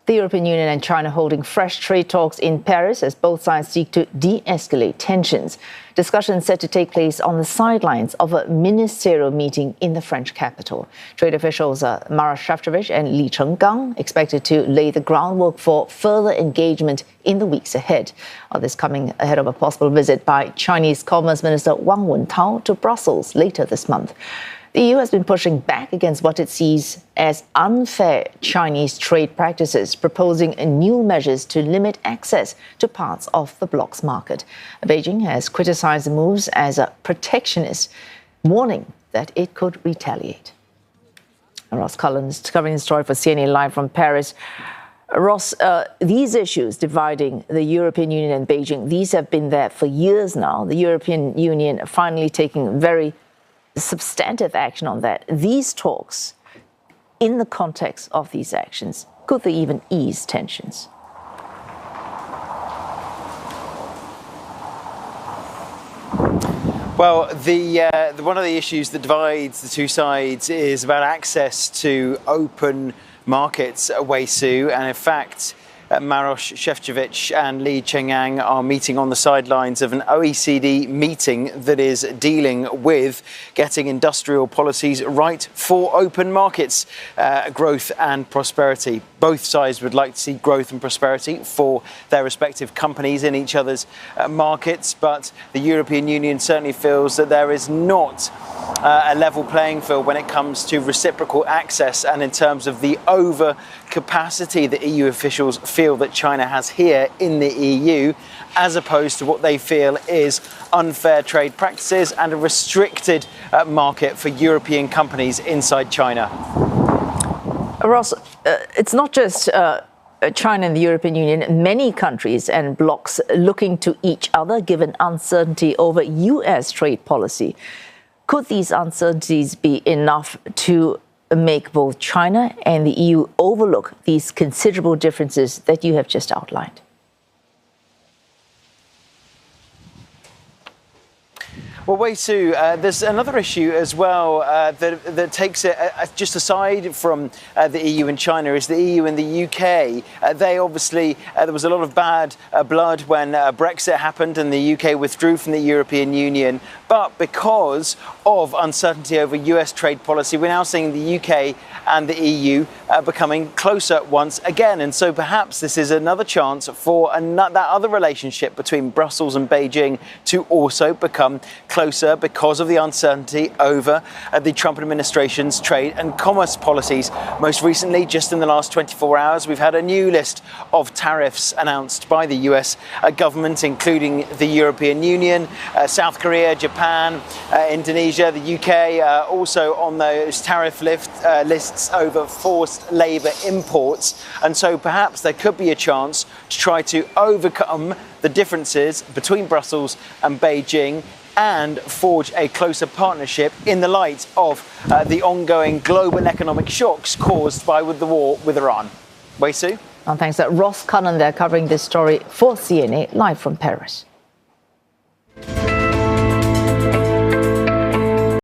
The European Union and China holding fresh trade talks in Paris as both sides seek to de-escalate tensions. Discussions set to take place on the sidelines of a ministerial meeting in the French capital. Trade officials Maros and Chenggang expected to lay the groundwork for further engagement in the weeks ahead. This coming ahead of a possible visit by Chinese Commerce Minister Wentao to Brussels later this month. The EU has been pushing back against what it sees as unfair Chinese trade practices, proposing new measures to limit access to parts of the bloc's market. Beijing has criticized the moves as a protectionist, warning that it could retaliate. Ross Cullen is covering the story for CNA Live from Paris. Ross, these issues dividing the European Union and Beijing, these have been there for years now. The European Union finally taking very substantive action on that. These talks, in the context of these actions, could they even ease tensions? Well, one of the issues that divides the two sides is about access to open markets, Wei Su, and in fact, Maros, Sefcovic and Chenggang are meeting on the sidelines of an OECD meeting that is dealing with getting industrial policies right for open markets, growth and prosperity. Both sides would like to see growth and prosperity for their respective companies in each other's markets, but the European Union certainly feels that there is not a level playing field when it comes to reciprocal access and in terms of the overcapacity that EU officials feel that China has here in the EU, as opposed to what they feel is unfair trade practices and a restricted market for European companies inside China. Ross, it's not just China and the European Union, many countries and blocs looking to each other given uncertainty over US trade policy. Could these uncertainties be enough to make both China and the EU overlook these considerable differences that you have just outlined? Well, Wei Su, there's another issue as well that takes it just aside from the EU and China is the EU and the UK. They obviously, there was a lot of bad blood when Brexit happened and the UK withdrew from the European Union. But because of uncertainty over US trade policy, we're now seeing the UK and the EU becoming closer once again. And so perhaps this is another chance for that other relationship between Brussels and Beijing to also become closer because of the uncertainty over the Trump administration's trade and commerce policies. Most recently, just in the last 24 hours, we've had a new list of tariffs announced by the US government, including the European Union, South Korea, Japan, Indonesia, the UK, also on those tariff lists over forced labour imports. And so perhaps there could be a chance to try to overcome the differences between Brussels and Beijing and forge a closer partnership in the light of the ongoing global economic shocks caused by the war with Iran. Wei Su? Thanks. Ross Cullen there covering this story for CNA Live from Paris.